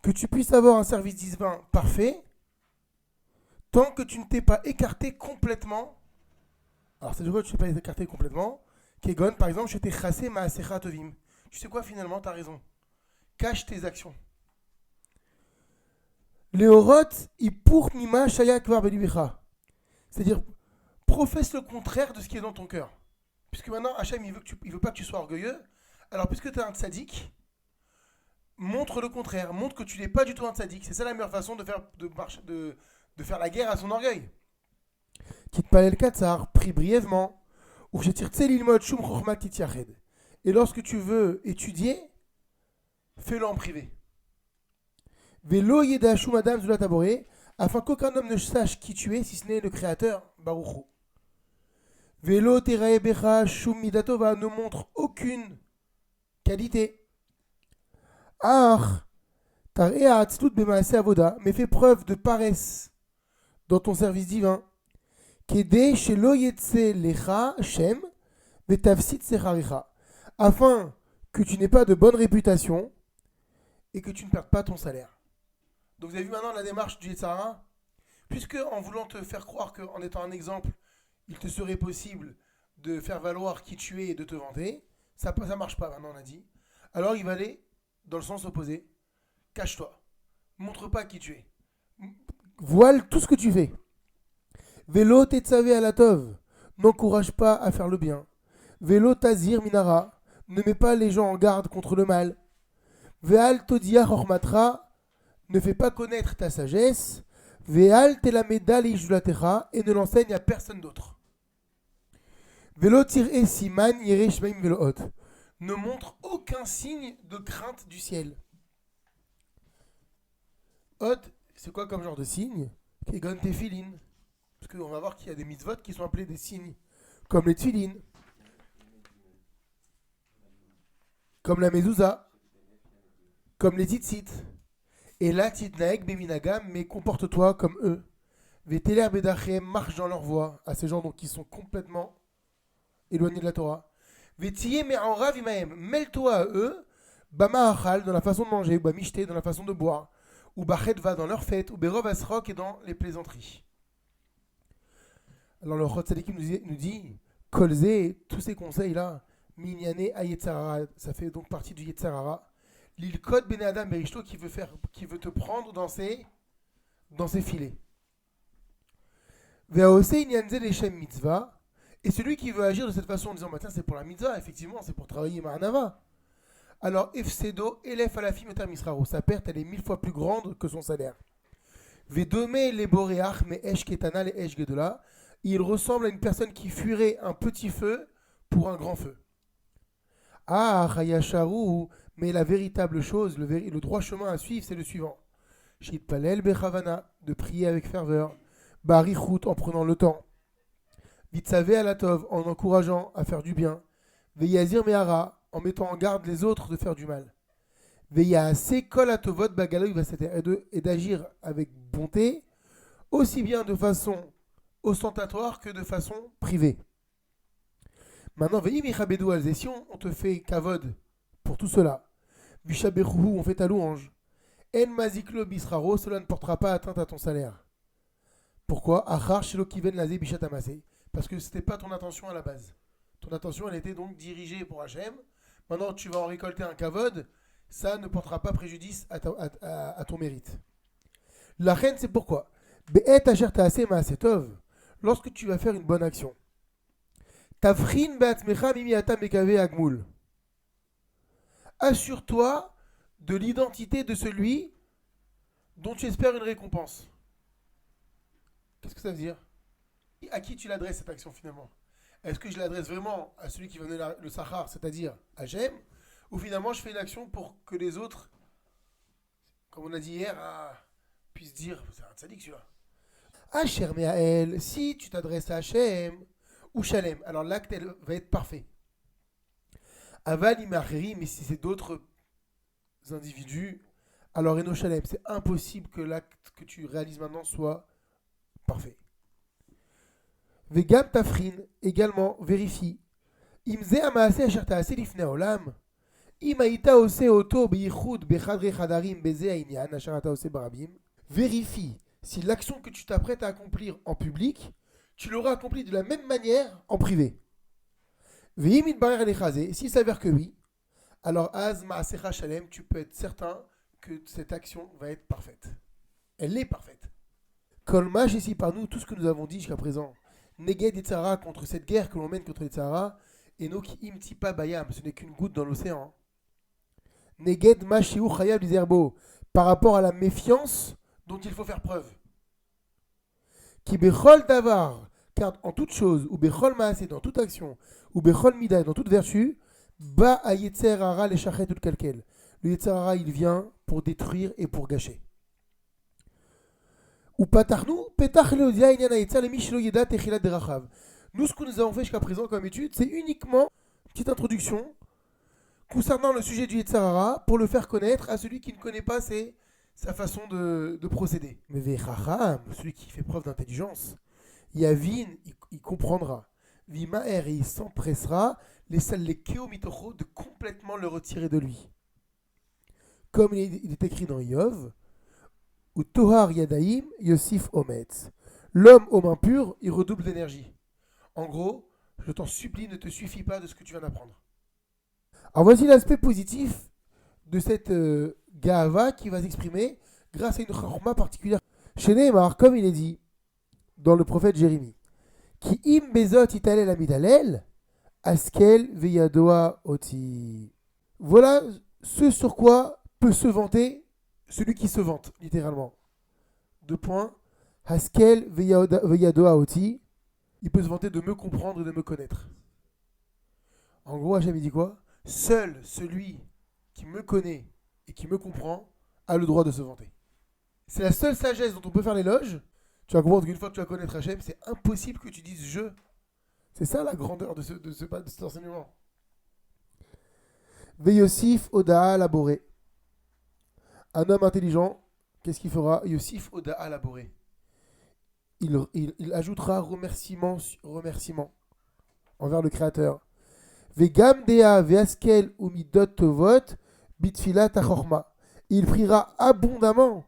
que tu puisses avoir un service divin parfait tant que tu ne t'es pas écarté complètement. Alors, c'est de quoi tu ne t'es pas écarté complètement. Kegon, par exemple, je t'ai chassé maasecha tovim. Tu sais quoi, finalement, tu as raison. Cache tes actions. Léorot, pour mima shaya kvar belibicha. C'est-à-dire, professe le contraire de ce qui est dans ton cœur. Puisque maintenant, Hachem, il veut pas que tu sois orgueilleux. Alors, puisque tu es un tzaddik, montre le contraire. Montre que tu n'es pas du tout un tzaddik. C'est ça la meilleure façon de faire la guerre à son orgueil. Kitpalel katsar, prie brièvement. Ou je tire lilmod shum chokhma titiached. Et lorsque tu veux étudier, fais-le en privé. Velo yeda shum adam zulat aboré, afin qu'aucun homme ne sache qui tu es, si ce n'est le Créateur, Baruch Hu. Velo terae becha shum midatova, ne montre aucune qualité. Ah, tarea atzlut bemaase avoda, mais fais preuve de paresse dans ton service divin. Kede shelo yetse lecha shem vetavsit secharicha, afin que tu n'aies pas de bonne réputation et que tu ne perdes pas ton salaire. Donc vous avez vu maintenant la démarche du Yetzirah. Puisque en voulant te faire croire qu'en étant un exemple, il te serait possible de faire valoir qui tu es et de te vanter, ça ne marche pas maintenant, on a dit. Alors il va aller dans le sens opposé. Cache-toi. Montre pas qui tu es. Voile tout ce que tu fais. Vélo tetzavé alatov. N'encourage pas à faire le bien. Vélo tazir minara. Ne mets pas les gens en garde contre le mal. Veal todia hormatra. Ne fais pas connaître ta sagesse. Veal telameda leijulatecha. Et ne l'enseigne à personne d'autre. Vélo tir siman yereshmaim veloot. Ne montre aucun signe de crainte du ciel. Hot, c'est quoi comme genre de signe? Kegon tefilin. Parce qu'on va voir qu'il y a des mitzvot qui sont appelés des signes. Comme les tefilin. Comme la mezouza. Comme les tzitzit. Et là, titnaeg beminagam, mais comporte-toi comme eux. Veteler bedachem, marche dans leur voie. À ces gens donc qui sont complètement éloignés de la Torah. Vetiye me'anrav imahem, mêle-toi à eux. Bama achal, dans la façon de manger. Bamishte, dans la façon de boire. Ou bachetva, dans leur fête. Ou berov asrok, et dans les plaisanteries. Alors le Chot Tzadikim nous dit Kolze, tous ces conseils-là, Minyane Ayetzarara, ça fait donc partie du Yetzarara. L'ilkot Bene Adam Berishto qui veut te prendre dans ses filets. Ve'ose Inyanze Leshem Mitzvah, et celui qui veut agir de cette façon en disant bah, tiens, c'est pour la mitzvah, effectivement, c'est pour travailler Ma'anava. Alors Efsedo Elef Alafim Etar Misraro, sa perte elle est 1000 fois plus grande que son salaire. Ve'dome le Boreach Me Esh Ketana Le Esh Gedola. Il ressemble à une personne qui fuirait un petit feu pour un grand feu. Ah, Chayasharu, mais la véritable chose, le droit chemin à suivre, c'est le suivant. Shit Palel Bechavana, de prier avec ferveur. Barichut, en prenant le temps. Vitsave Alatov, en encourageant à faire du bien. Veyazir Mehara, en mettant en garde les autres de faire du mal. Veyase Kol Atovot Bagaloy et d'agir avec bonté, aussi bien de façon ostentatoire que de façon privée. Maintenant, si on te fait kavod pour tout cela, on fait ta louange, en maziklo bisraro, cela ne portera pas atteinte à ton salaire. Pourquoi? Parce que ce n'était pas ton intention à la base. Ton intention, elle était donc dirigée pour Hachem. Maintenant, tu vas en récolter un kavod, ça ne portera pas préjudice à ton mérite. La reine, c'est pourquoi? Lorsque tu vas faire une bonne action, assure-toi de l'identité de celui dont tu espères une récompense. Qu'est-ce que ça veut dire? À qui tu l'adresses cette action finalement? Est-ce que je l'adresse vraiment à celui qui va donner le sachar, c'est-à-dire à Hachem, ou finalement je fais une action pour que les autres, comme on a dit hier, puissent dire c'est un tzaddik celui-là. Asher Me'ael, si tu t'adresses à Hachem ou Shalem, alors l'acte va être parfait. Aval Imacheri, mais si c'est d'autres individus, alors Eno Shalem, c'est impossible que l'acte que tu réalises maintenant soit parfait. Vegam Tafrin, également, vérifie. Imze Amaase Asher Ta'ase Lifnei Olam, Imaïta ose auto beichud bechadre chadarim beze aïnian, asharata ose barabim. Vérifie si l'action que tu t'apprêtes à accomplir en public, tu l'auras accomplie de la même manière en privé. Veimit barer lechazé, s'il s'avère que oui, alors az ma'asecha shalem, tu peux être certain que cette action va être parfaite. Elle est parfaite. Kolmash ici par nous, tout ce que nous avons dit jusqu'à présent, Neged Yetzara contre cette guerre que l'on mène contre Yetzara, et no ki imtipa bayam, ce n'est qu'une goutte dans l'océan. Neged Mashiu Chayab Lizerbo, par rapport à la méfiance dont il faut faire preuve. Ki bechol davar, car en toute chose, ou bechol maasé, dans toute action, ou bechol mida, dans toute vertu, ba a Yetzerara les shachet tout kalkel. Le Yetzara, il vient pour détruire et pour gâcher. Ou patarnou, petach leodia inyan hayetzar le mishlo yeda techilat derachav. Nous, ce que nous avons fait jusqu'à présent comme étude, c'est uniquement une petite introduction concernant le sujet du Yetzirah pour le faire connaître à celui qui ne connaît pas sa façon de procéder. Mais vechacham, celui qui fait preuve d'intelligence, yavin, il comprendra. Vimaer, et il s'empressera, les salekeo mitocho, de complètement le retirer de lui. Comme il est écrit dans Yov, ou Tohar Yadaim Yosif Ometz. L'homme aux mains pures, il redouble d'énergie. En gros, je t'en supplie, ne te suffis pas de ce que tu viens d'apprendre. Alors voici l'aspect positif de cette Gahava qui va s'exprimer grâce à une chorma particulière. Chez Neymar, comme il est dit dans le prophète Jérémie, Ki im bezot italel amidalel, askel veyadoa oti. Voilà ce sur quoi peut se vanter celui qui se vante, littéralement. Deux points. Haskel veyadoa oti. Il peut se vanter de me comprendre et de me connaître. En gros, Hachem il dit quoi? Seul celui qui me connaît et qui me comprend a le droit de se vanter. C'est la seule sagesse dont on peut faire l'éloge. Tu vas comprendre qu'une fois que tu vas connaître Hachem, c'est impossible que tu dises je. C'est ça la grandeur de cet enseignement. Veyosif Odaa laboré. Un homme intelligent, qu'est-ce qu'il fera? Yosif Odaa laboré. Il ajoutera remerciement envers le Créateur. Vegam dea veaskel umidot tovot bitfilat achorma. Il priera abondamment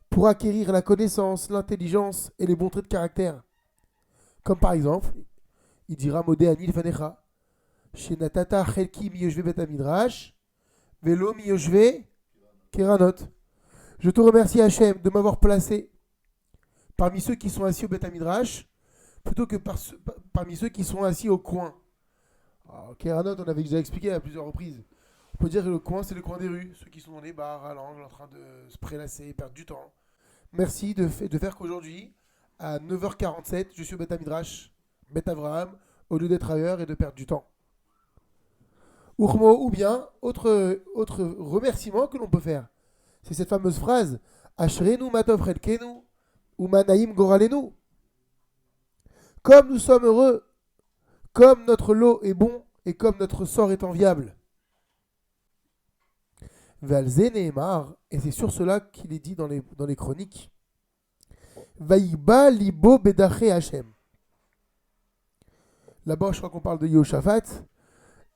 pour acquérir la connaissance, l'intelligence et les bons traits de caractère. Comme par exemple, il dira Modé anil fanecha, shenatata chelki miyoshve bet amidrash, velo miyoshve keranot. Je te remercie Hachem de m'avoir placé parmi ceux qui sont assis au Bet Midrash plutôt que parmi ceux qui sont assis au coin. Alors, Keranot, on avait déjà expliqué à plusieurs reprises. On peut dire que le coin, c'est le coin des rues, ceux qui sont dans les bars, à l'angle, en train de se prélasser, perdre du temps. Merci de faire qu'aujourd'hui, à 9h47, je suis au Bet Midrash, Bet Avraham, au lieu d'être ailleurs et de perdre du temps. Ou bien, autre remerciement que l'on peut faire. C'est cette fameuse phrase Ashrenu matov chelkenu umanaim goralenu. Comme nous sommes heureux, comme notre lot est bon et comme notre sort est enviable. Valze Nehemar, et c'est sur cela qu'il est dit dans les chroniques. Vaïba libo bedache Hashem. Là-bas, je crois qu'on parle de Yehoshaphat,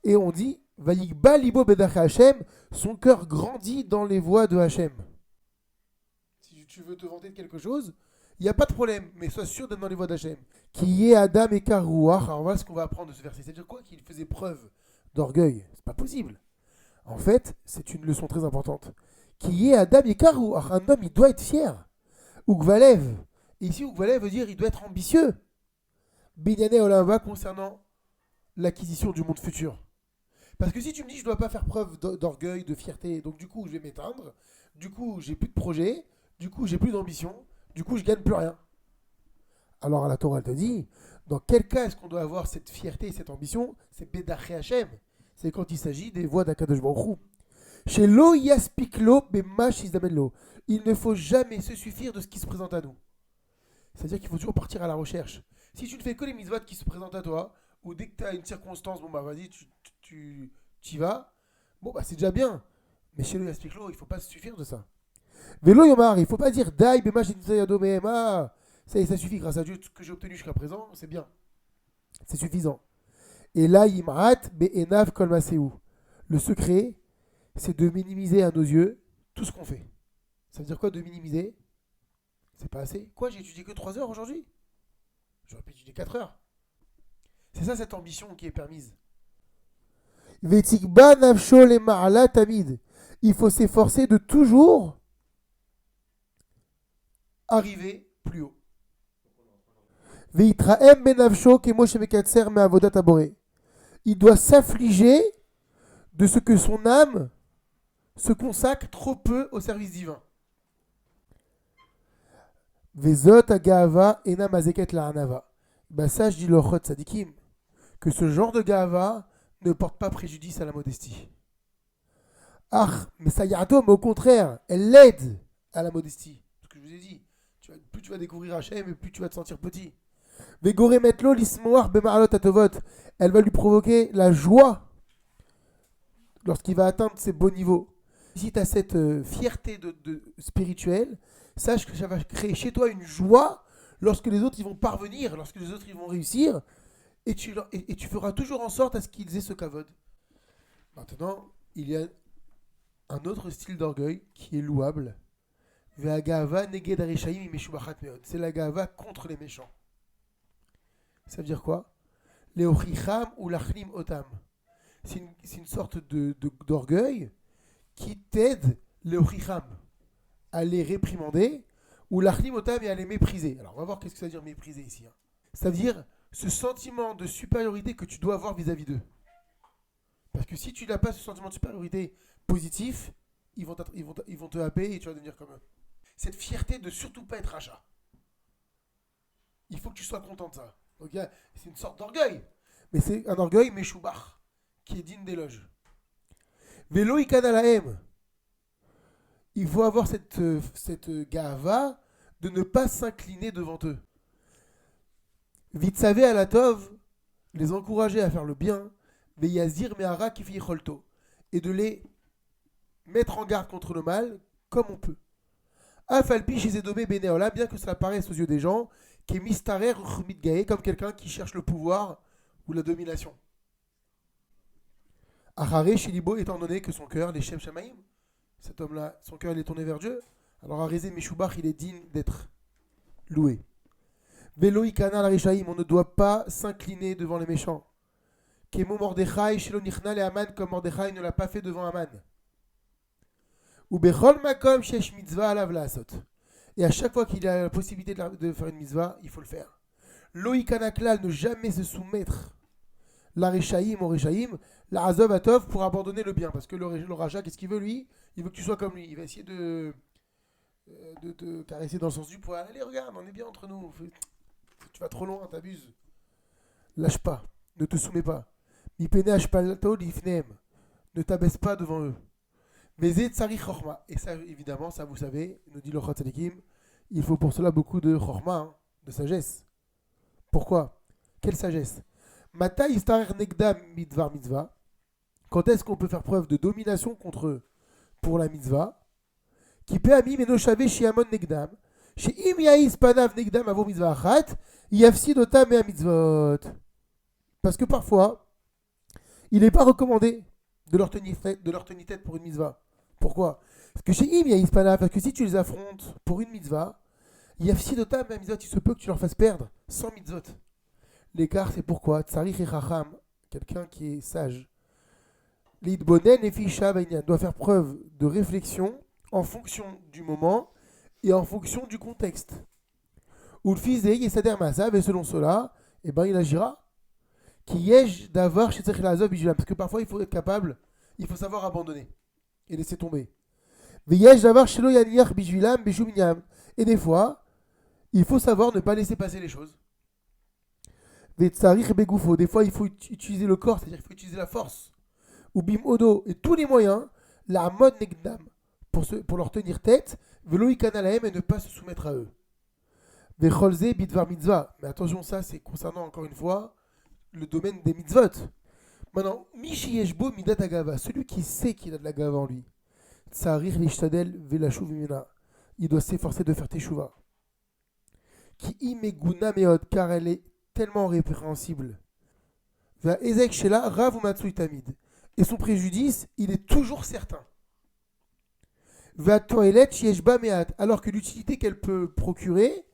et on dit Vaïba libo bedache Hashem, son cœur grandit dans les voies de Hashem. Si tu veux te vanter de quelque chose, il n'y a pas de problème, mais sois sûr d'être dans les voies d'Hachem. Qui est Adam et Karouach. Alors voilà ce qu'on va apprendre de ce verset. C'est-à-dire quoi? Qu'il faisait preuve d'orgueil. C'est pas possible. En fait, c'est une leçon très importante. Qui est Adam et Karouach. Un homme, il doit être fier. Ugvalev. Et ici, Ugvalev veut dire il doit être ambitieux. Binyane Olava concernant l'acquisition du monde futur. Parce que si tu me dis je ne dois pas faire preuve d'orgueil, de fierté, donc du coup je vais m'éteindre, du coup j'ai plus de projet, du coup j'ai plus d'ambition, du coup je gagne plus rien. Alors la Torah elle te dit, dans quel cas est-ce qu'on doit avoir cette fierté et cette ambition? C'est Bedaché Hashem. C'est quand il s'agit des voies d'Akadosh Baruch Hu. Chez Lo Yaspiklo Bemash Isdamenlo. Il ne faut jamais se suffire de ce qui se présente à nous. C'est-à-dire qu'il faut toujours partir à la recherche. Si tu ne fais que les mitzvot qui se présentent à toi, ou dès que tu as une circonstance, bon bah vas-y, tu y vas, bon bah c'est déjà bien. Mais chez le Yaspiklo, il ne faut pas se suffire de ça. Vélo Yomar, il ne faut pas dire Dai Bemash Isdamenlo Mehema. Ça suffit, grâce à Dieu, ce que j'ai obtenu jusqu'à présent, c'est bien. C'est suffisant. Et là, Yimrat Be'enav Kol Masehu. Le secret, c'est de minimiser à nos yeux tout ce qu'on fait. Ça veut dire quoi de minimiser? C'est pas assez. Quoi, j'ai étudié que 3 heures aujourd'hui? J'aurais pu étudier 4 heures. C'est ça cette ambition qui est permise. Vetikba nafsho le ma'ala tamid. Il faut s'efforcer de toujours arriver plus haut. Veitraem benafsho kemo shemekatser me'avodat aboré. Il doit s'affliger de ce que son âme se consacre trop peu au service divin. Vezot agava ena mazeket la anava. Ben ça, je dis le chot sadikim, que ce genre de gava ne porte pas préjudice à la modestie. Ah, mais ça y a mais au contraire, elle l'aide à la modestie. Ce que je vous ai dit, plus tu vas découvrir Hachem, et plus tu vas te sentir petit. Vegore metlo lismoar bemaralot atovot. Elle va lui provoquer la joie lorsqu'il va atteindre ses beaux niveaux. Si tu as cette fierté spirituelle, sache que ça va créer chez toi une joie lorsque les autres ils vont parvenir, lorsque les autres ils vont réussir, et tu feras toujours en sorte à ce qu'ils aient ce kavod. Maintenant, il y a un autre style d'orgueil qui est louable. C'est la gava contre les méchants. Ça veut dire quoi? Leochicham ou lachlim otam. C'est une sorte d'orgueil qui t'aide leochicham à les réprimander ou lachlim otam et à les mépriser. Alors on va voir qu'est-ce que ça veut dire mépriser ici. Ça veut dire ce sentiment de supériorité que tu dois avoir vis-à-vis d'eux. Parce que si tu n'as pas ce sentiment de supériorité positif, ils vont te happer et tu vas devenir comme eux. Cette fierté de surtout pas être rachat. Il faut que tu sois content de ça. Donc, c'est une sorte d'orgueil. Mais c'est un orgueil méchoubach, qui est digne d'éloge. Vélo ikadalahem. Il faut avoir cette gava de ne pas s'incliner devant eux. Vite à la tov, les encourager à faire le bien, veyazir me'ara kifi cholto, et de les mettre en garde contre le mal comme on peut. Afalpi chez Edomé Beneola, bien que cela paraisse aux yeux des gens, qui est mistarer mitgae, comme quelqu'un qui cherche le pouvoir ou la domination. Achare Shilibo, étant donné que son cœur, les Shem Shamaim, cet homme-là, son cœur il est tourné vers Dieu, alors Arézé Meshubach, il est digne d'être loué. Velo Ikana la Rishaim, on ne doit pas s'incliner devant les méchants. Kemo Mordechai, Shelo Nichna le Aman, comme Mordechai ne l'a pas fait devant Aman. Ou Bechol Makom Shesh Mitzvah alav laasot. Et à chaque fois qu'il a la possibilité de faire une mitzvah, il faut le faire. Loïkana klal, ne jamais se soumettre. La Rechaïm au Rechaïm, la Azov Atov pour abandonner le bien. Parce que le Raja, qu'est-ce qu'il veut lui? Il veut que tu sois comme lui. Il va essayer de te caresser dans le sens du poil. Allez, regarde, on est bien entre nous. Tu vas trop loin, t'abuses. Lâche pas, ne te soumets pas. Ne t'abaisse pas devant eux. Et ça, évidemment, ça vous savez, nous dit le Chot Tzadikim, il faut pour cela beaucoup de chorma, de sagesse. Pourquoi? Quelle sagesse? Mata istarer negdam midvar mitzvah. Quand est-ce qu'on peut faire preuve de domination contre eux pour la mitzvah? Qui peut ami menoshave shiamon negdam. Chez im yaïs panav negdam avo mitzvah achat, yafsid otam mea mitzvot. Parce que parfois, il n'est pas recommandé de leur tenir tête pour une mitzvah. Pourquoi? Parce que chez Im, il y a Ispana, parce que si tu les affrontes pour une mitzvah, il y a Fsidotam, ma mitzvah, il se peut que tu leur fasses perdre 100 mitzvot. L'écart, c'est pourquoi Tsarich et Chacham, quelqu'un qui est sage, L'Idbonen et Fisha doit faire preuve de réflexion en fonction du moment et en fonction du contexte. Ou le fils et Sader Masav, et selon cela, eh ben, il agira. Qui yej d'avoir chez Tzachilazov Bijulam. Parce que parfois, il faut être capable, il faut savoir abandonner et laisser tomber. Veyej d'avoir chez Loyaniach Bijulam Bijuminyam. Et des fois, il faut savoir ne pas laisser passer les choses. Vetsarich Begoufo. Des fois, il faut utiliser le corps, c'est-à-dire qu'il faut utiliser la force. Ou Bim Odo. Et tous les moyens, la Amod Negdam, pour leur tenir tête, Veloïkanalahem et ne pas se soumettre à eux. Vecholze Bidvar Mitzvah. Mais attention, ça, c'est concernant encore une fois le domaine des mitzvot. Maintenant, Mishi Yeshbo Midat Agava, celui qui sait qu'il a de la gava en lui, Tsarir Lishtadel Velashuv Mimena, il doit s'efforcer de faire teshuva. Ki imeguna meod, car elle est tellement répréhensible. Va Ezek Shela Rav Umatsui Tamid. et son préjudice, il est toujours certain. Vatoelet shieshba meat, alors que l'utilité qu'elle peut procurer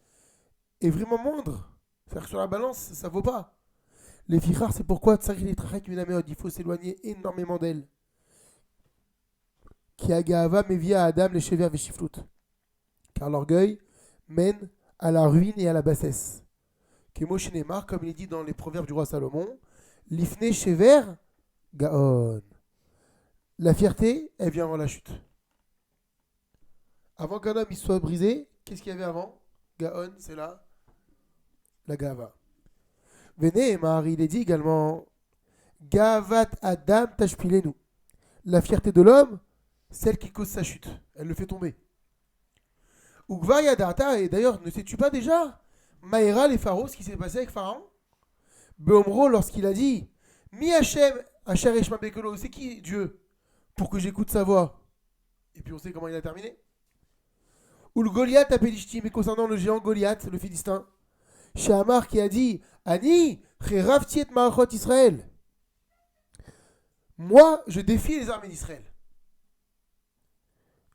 est vraiment moindre. C'est-à-dire que sur la balance, ça ne vaut pas. Les fichar, c'est pourquoi il faut s'éloigner énormément d'elle. Qui agava mevia à Adam les chever veshiflut. Car l'orgueil mène à la ruine et à la bassesse. Kemo Shenemar, comme il est dit dans les proverbes du roi Salomon, l'ifne chever gaon. La fierté, elle vient avant la chute. Avant qu'un homme il soit brisé, qu'est-ce qu'il y avait avant? Gaon, c'est là, la gava. Vénémar, il est dit également, gavat Adam tashpilenu. La fierté de l'homme, celle qui cause sa chute, elle le fait tomber. Ugva yadata, et d'ailleurs, ne sais-tu pas déjà, Maïra les pharaons, ce qui s'est passé avec Pharaon? Beomro, lorsqu'il a dit, Mi Hachem, Asher Eshma Bekolo, c'est qui Dieu? Pour que j'écoute sa voix. Et puis on sait comment il a terminé. Ou le Goliath à Pélishtim, mais concernant le géant Goliath, le Philistin. Shamar qui a dit, Ani, Cheraftiet Marachot Israël. Moi, je défie les armées d'Israël.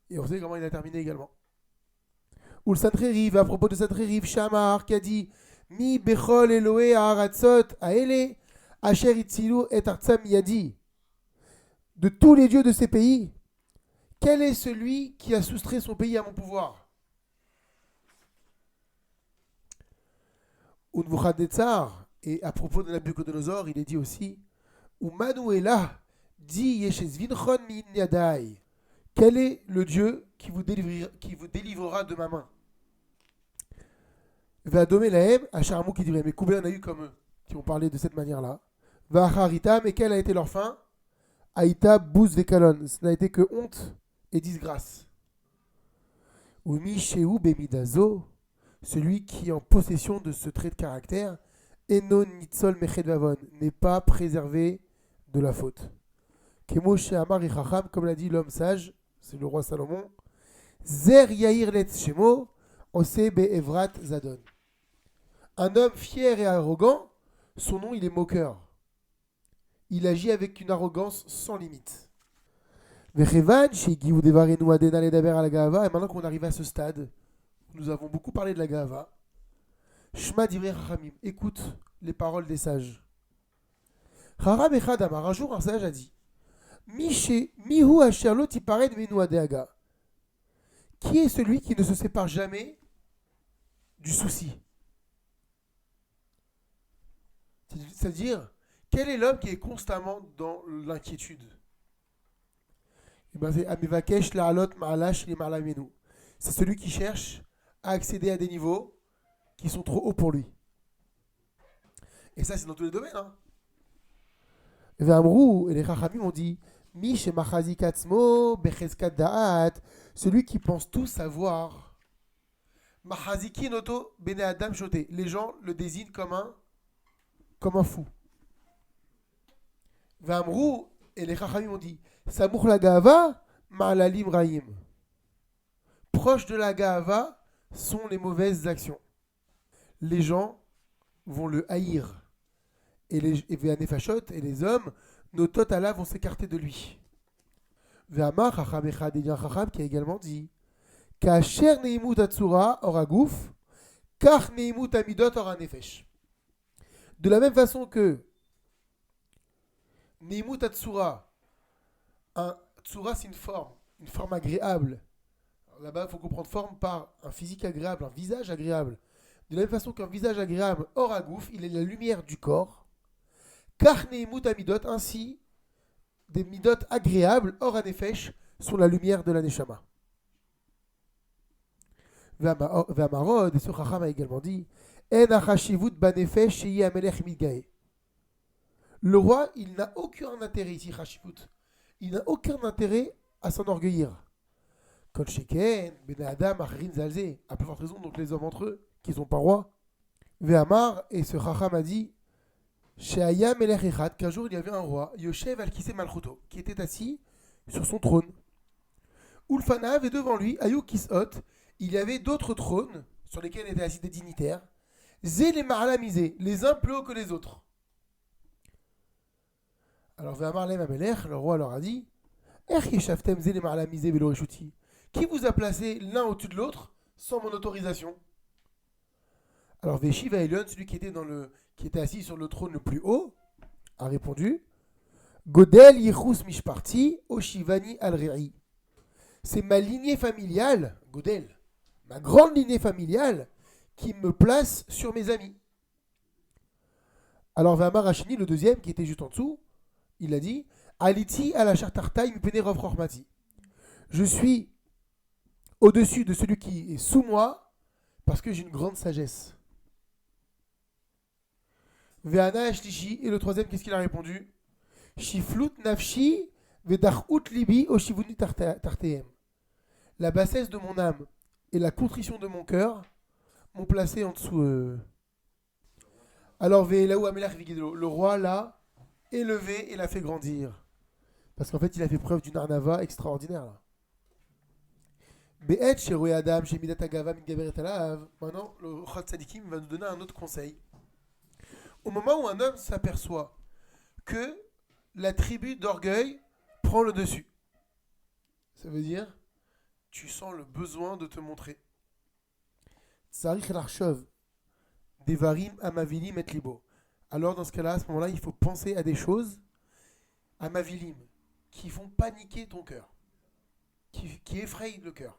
Et on sait comment il a terminé également. Ou le Sancheriv, à propos de Sancheriv, Shamar qui a dit, Mi Bechol Eloé Haratzot Aele, Asher Itzilu et Artsam Yadi. De tous les dieux de ces pays, quel est celui qui a soustrait son pays à mon pouvoir? Unvuchadnezzar, et à propos de Nabucodonosor, il est dit aussi, Umanuela dit Yeshezvinchon min yadai. Quel est le Dieu qui vous délivrera de ma main? Vadome lahem, Acharmou qui dirait, mais combien on a eu comme eux qui ont parlé de cette manière-là? Vacharitam, mais quelle a été leur fin? Aïta bouz vekalon, ce n'a été que honte et disgrâce. Umi sheu bemidazo, celui qui est en possession de ce trait de caractère, enon nitzol meched vavon, n'est pas préservé de la faute. Kemo she'amar ichacham, comme l'a dit l'homme sage, c'est le roi Salomon, zer yair letz shemo, ose be'evrat zadon. Un homme fier et arrogant, son nom il est moqueur. Il agit avec une arrogance sans limite. Et maintenant qu'on arrive à ce stade, nous avons beaucoup parlé de la Gava. Shma divrei Chachamim, écoute les paroles des sages. Chacham echad amar, un jour un sage a dit, Mihu asher lo tipared minu adeaga. Qui est celui qui ne se sépare jamais du souci? C'est-à-dire, quel est l'homme qui est constamment dans l'inquiétude? C'est celui qui cherche à accéder à des niveaux qui sont trop hauts pour lui. Et ça, c'est dans tous les domaines. Hein. Et les Chachamim ont dit, celui qui pense tout savoir. Les gens le désignent comme un fou. Et les Chachamim ont dit, Samour la Gava, Ma'alalim Raïm. Proches de la Gava sont les mauvaises actions. Les gens vont le haïr. Et les hommes, nos totala vont s'écarter de lui. Ve'amar Chacham Echad, il y a un Chacham qui a également dit, Kacher neimut atzura oragouf, kach neimut amidot oranefesh. De la même façon que neimut atzura, un tsura, c'est une forme agréable. Alors là-bas, il faut comprendre forme par un physique agréable, un visage agréable. De la même façon qu'un visage agréable, or agouf, il est la lumière du corps. Karneimut amidot, ainsi, des midot agréables, or anefesh, sont la lumière de la neshama. Ve'amarod, et ce Chacham a également dit, En achashivut banefesh sheyi amelech midgae. Le roi, il n'a aucun intérêt ici, chashivut. Il n'a aucun intérêt à s'enorgueillir. Kol sheken, ben adam, achrin zalze, à plus forte raison, donc les hommes entre eux, qui sont pas rois. Ve'amar, et ce Chacham a dit, Sheaya melech echad, qu'un jour il y avait un roi, Yoshev al-Kiseh malchuto, qui était assis sur son trône. Ulfanav, et devant lui, Ayou Kisot, il y avait d'autres trônes sur lesquels étaient assis des dignitaires. Zé les ma'alamisés, les uns plus hauts que les autres. Alors, Ve'amar lehem Amelech, le roi leur a dit, Ech yeshavtem ze lema'ala mize velo reshuti. Qui vous a placé l'un au-dessus de l'autre sans mon autorisation? Alors, Veshiva Elion, celui qui était assis sur le trône le plus haut, a répondu, Godel yichus mishparti oshivani al-re'i. C'est ma lignée familiale, Godel, ma grande lignée familiale, qui me place sur mes amis. Alors Ve'amar Hasheni, le deuxième, qui était juste en dessous, il a dit, Aliti ala chartartai mipene rov chochmati. Je suis au-dessus de celui qui est sous moi, parce que j'ai une grande sagesse. Ve'ana Ashlishi, et le troisième, qu'est-ce qu'il a répondu? Shiflut nafshi ve'darhut libi oshivuni tartehem. La bassesse de mon âme et la contrition de mon cœur m'ont placé en dessous. Alors Ve'elahu Amelach Vigidlo, le roi l'a élevé et l'a fait grandir. Parce qu'en fait, il a fait preuve d'une arnava extraordinaire là. Be'et sheroe adam shemidat agava mitgaberet alav. Maintenant, le Chod Tzadikim va nous donner un autre conseil. Au moment où un homme s'aperçoit que l'attribut d'orgueil prend le dessus, ça veut dire tu sens le besoin de te montrer. Tsarich l'archov devarim amavilim et libo. Alors dans ce cas-là, à ce moment-là, il faut penser à des choses amavilim qui font paniquer ton cœur, qui effrayent le cœur.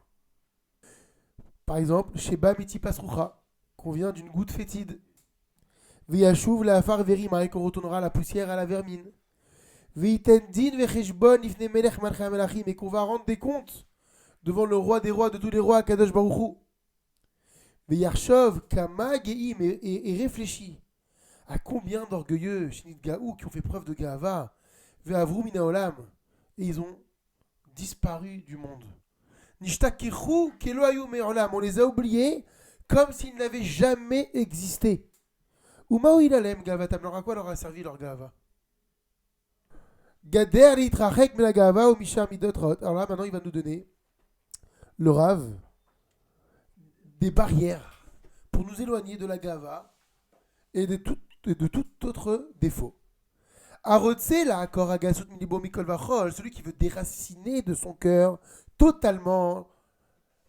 Par exemple, Sheba miti pasrucha, qu'on vient d'une goutte fétide. V'yashuv la'afar verim, qu'on retournera la poussière à la vermine. V'yiten din v'cheshbon ifne melech malchei hamelachim, et qu'on va rendre des comptes devant le roi des rois, de tous les rois, Kadosh Baruch Hu. V'yarshov kama geim, et réfléchit à combien d'orgueilleux Shinit Gaou qui ont fait preuve de Gahava, ve'avru mina olam, et ils ont disparu du monde. Nishtakichu kelo hayu me'olam, on les a oubliés comme s'ils n'avaient jamais existé. Uma il alem gavatam, alors à quoi leur a servi leur Gahava? Gader litrachek mela Gahava ou mishar midot rot. Alors là maintenant il va nous donner le Rav des barrières pour nous éloigner de la Gahava et de tout autre défaut. Arotse la akor agasut milibo mikol vachol, celui qui veut déraciner de son cœur totalement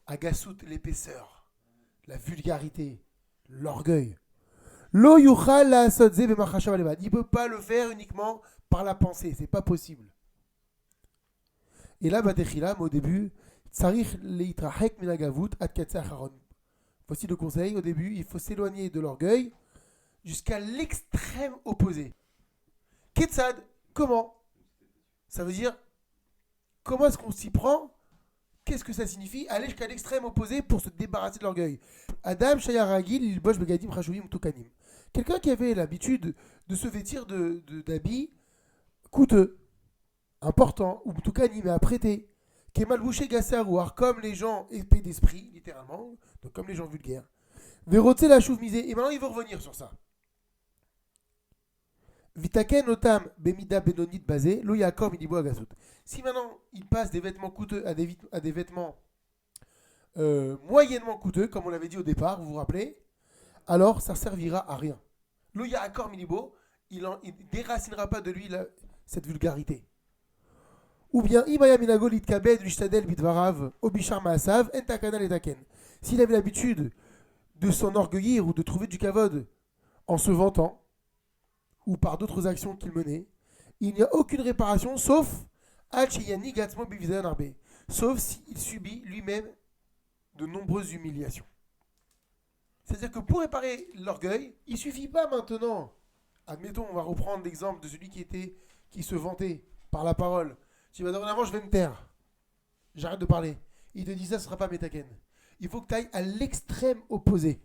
agasut, l'épaisseur, la vulgarité, l'orgueil. Lo yuchal la asotze b'machashav alevad. Il ne peut pas le faire uniquement par la pensée, c'est pas possible. Et là, Batechilam, au début, tsarich leitrahek minagavut ad katzeh acharon. Voici le conseil, au début, il faut s'éloigner de l'orgueil jusqu'à l'extrême opposé. Ketzad, comment? Ça veut dire, comment est-ce qu'on s'y prend? Qu'est-ce que ça signifie? Aller jusqu'à l'extrême opposé pour se débarrasser de l'orgueil. Adam shayaragil ilbosh begadim chashuvim tukanim. Quelqu'un qui avait l'habitude de se vêtir d'habits coûteux, importants, ou tukanim, à prêter, qui est mal bouché gassarouar, comme les gens épais d'esprit, littéralement, donc comme les gens vulgaires. Verotse la chouve misée, et maintenant il veut revenir sur ça. Vitaken otam bemida benonit basé, lo yakor midibo agasut. Si maintenant il passe des vêtements coûteux à des vêtements moyennement coûteux, comme on l'avait dit au départ, vous vous rappelez, alors ça servira à rien. Lo yakor midibo, il déracinera pas de lui cette vulgarité. Ou bien imaya minago litkabed lishtadel bidvarav obishar maasav entakana letaken. S'il avait l'habitude de s'enorgueillir ou de trouver du kavod en se vantant, ou par d'autres actions qu'il menait, il n'y a aucune réparation sauf sauf s'il subit lui-même de nombreuses humiliations. C'est-à-dire que pour réparer l'orgueil, il ne suffit pas maintenant. Admettons, on va reprendre l'exemple de celui qui se vantait par la parole. Tu vas dorénavant, je vais me taire. J'arrête de parler. Il te dit ça, ce ne sera pas métaken. Il faut que tu ailles à l'extrême opposé.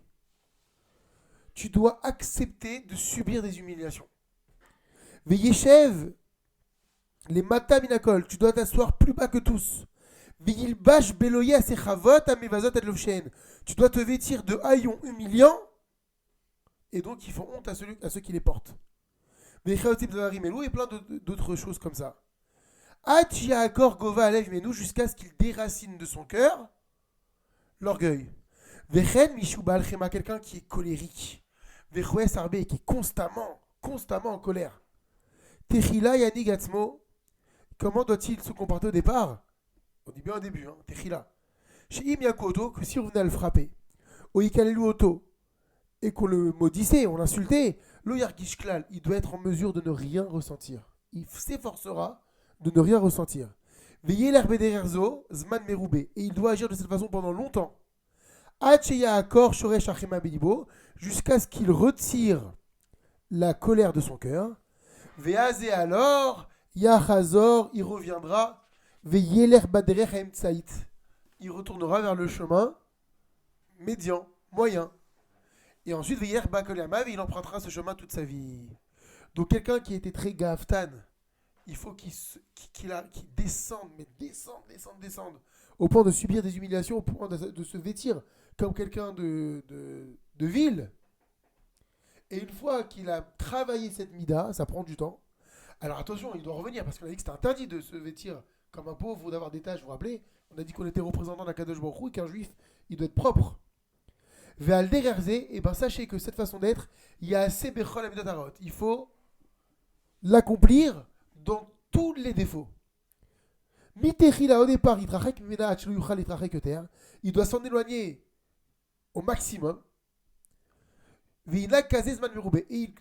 Tu dois accepter de subir des humiliations. Veyeshev, les mataminakol, tu dois t'asseoir plus bas que tous. Veyilbash beloya sechavot amevazot adlovchen, tu dois te vêtir de haillons humiliants, et donc ils font honte à ceux qui les portent. Vechaotip davarim et plein d'autres choses comme ça. Akor gova alev menu, jusqu'à ce qu'il déracine de son cœur l'orgueil. Vechen mishubal chema, quelqu'un qui est colérique. Vechoues arbe, qui est constamment en colère. Techila yani gatzmo. Comment doit-il se comporter au départ? On dit bien au début, hein, Techila. Chez Im Yakoto, que si on venait à le frapper, au Ikalelu Oto, et qu'on le maudissait, on l'insultait, lo Yargish Klal, il doit être en mesure de ne rien ressentir. Il s'efforcera de ne rien ressentir. Veillez l'herbe dererzo, Zman Merube, et il doit agir de cette façon pendant longtemps. Hacheya Akor Shoresh Achema Belibo, jusqu'à ce qu'il retire la colère de son cœur. Veazé alors, Yachazor, il reviendra. Veillez l'herbe dererem Tsaït, il retournera vers le chemin médian, moyen. Et ensuite, Veillez Bakolamav, il empruntera ce chemin toute sa vie. Donc quelqu'un qui était très gaftan, il faut qu'il descende, mais descende, au point de subir des humiliations, au point de se vêtir comme quelqu'un de vil. Et une fois qu'il a travaillé cette mida, ça prend du temps. Alors attention, il doit revenir, parce qu'on a dit que c'était interdit de se vêtir comme un pauvre ou d'avoir des tâches, vous vous rappelez? On a dit qu'on était représentant d'Akadosh Baruch Hu et qu'un juif, il doit être propre. Ve'al dererze, et ben sachez que cette façon d'être, il y a assez bechol amidat harot. Il faut l'accomplir dans tous les défauts. Mitechila, au départ, il doit s'en éloigner au maximum. Et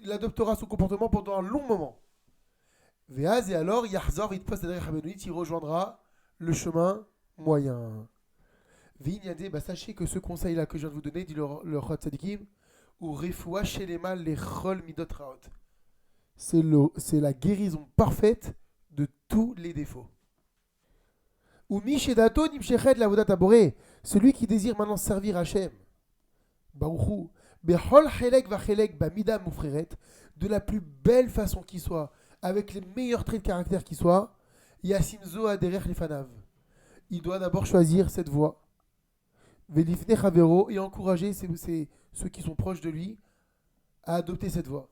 il adoptera son comportement pendant un long moment. Et alors, il rejoindra le chemin moyen. Sachez que ce conseil-là que je viens de vous donner, dit le Chot Tzadikim, ou refoua chez les mâles les chol midot raot. C'est la guérison parfaite de tous les défauts. Ou mishedato nimshechet la vodat aboré, celui qui désire maintenant servir Hachem, Baruchu, behol chelek va chelek bamida moufreret, de la plus belle façon qui soit, avec les meilleurs traits de caractère qui soient, yasimzo aderer lefanav. Il doit d'abord choisir cette voie. Velifne chavero, et encourager ceux qui sont proches de lui à adopter cette voie.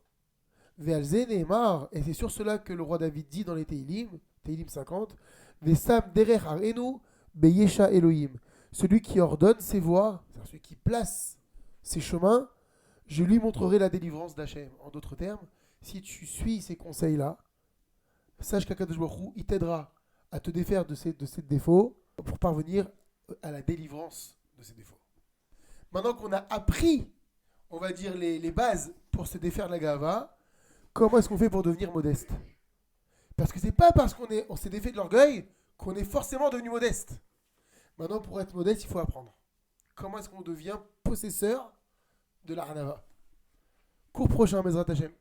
Ve'alze ne'emar, et c'est sur cela que le roi David dit dans les Teilim 50, Ve'sam derer harenu beyesha Elohim, celui qui ordonne ses voies, c'est-à-dire celui qui place ses chemins, je lui montrerai la délivrance d'Hachem. En d'autres termes, si tu suis ces conseils-là, sache qu'Akadosh Baruch Hu, il t'aidera à te défaire de ces défauts pour parvenir à la délivrance de ces défauts. Maintenant qu'on a appris, on va dire, les bases pour se défaire de la gava, comment est-ce qu'on fait pour devenir modeste? Parce que c'est pas parce qu'on s'est défait de l'orgueil qu'on est forcément devenu modeste. Maintenant, pour être modeste, il faut apprendre. Comment est-ce qu'on devient possesseur de la Hanava? Cours prochain, Bezrat Hashem.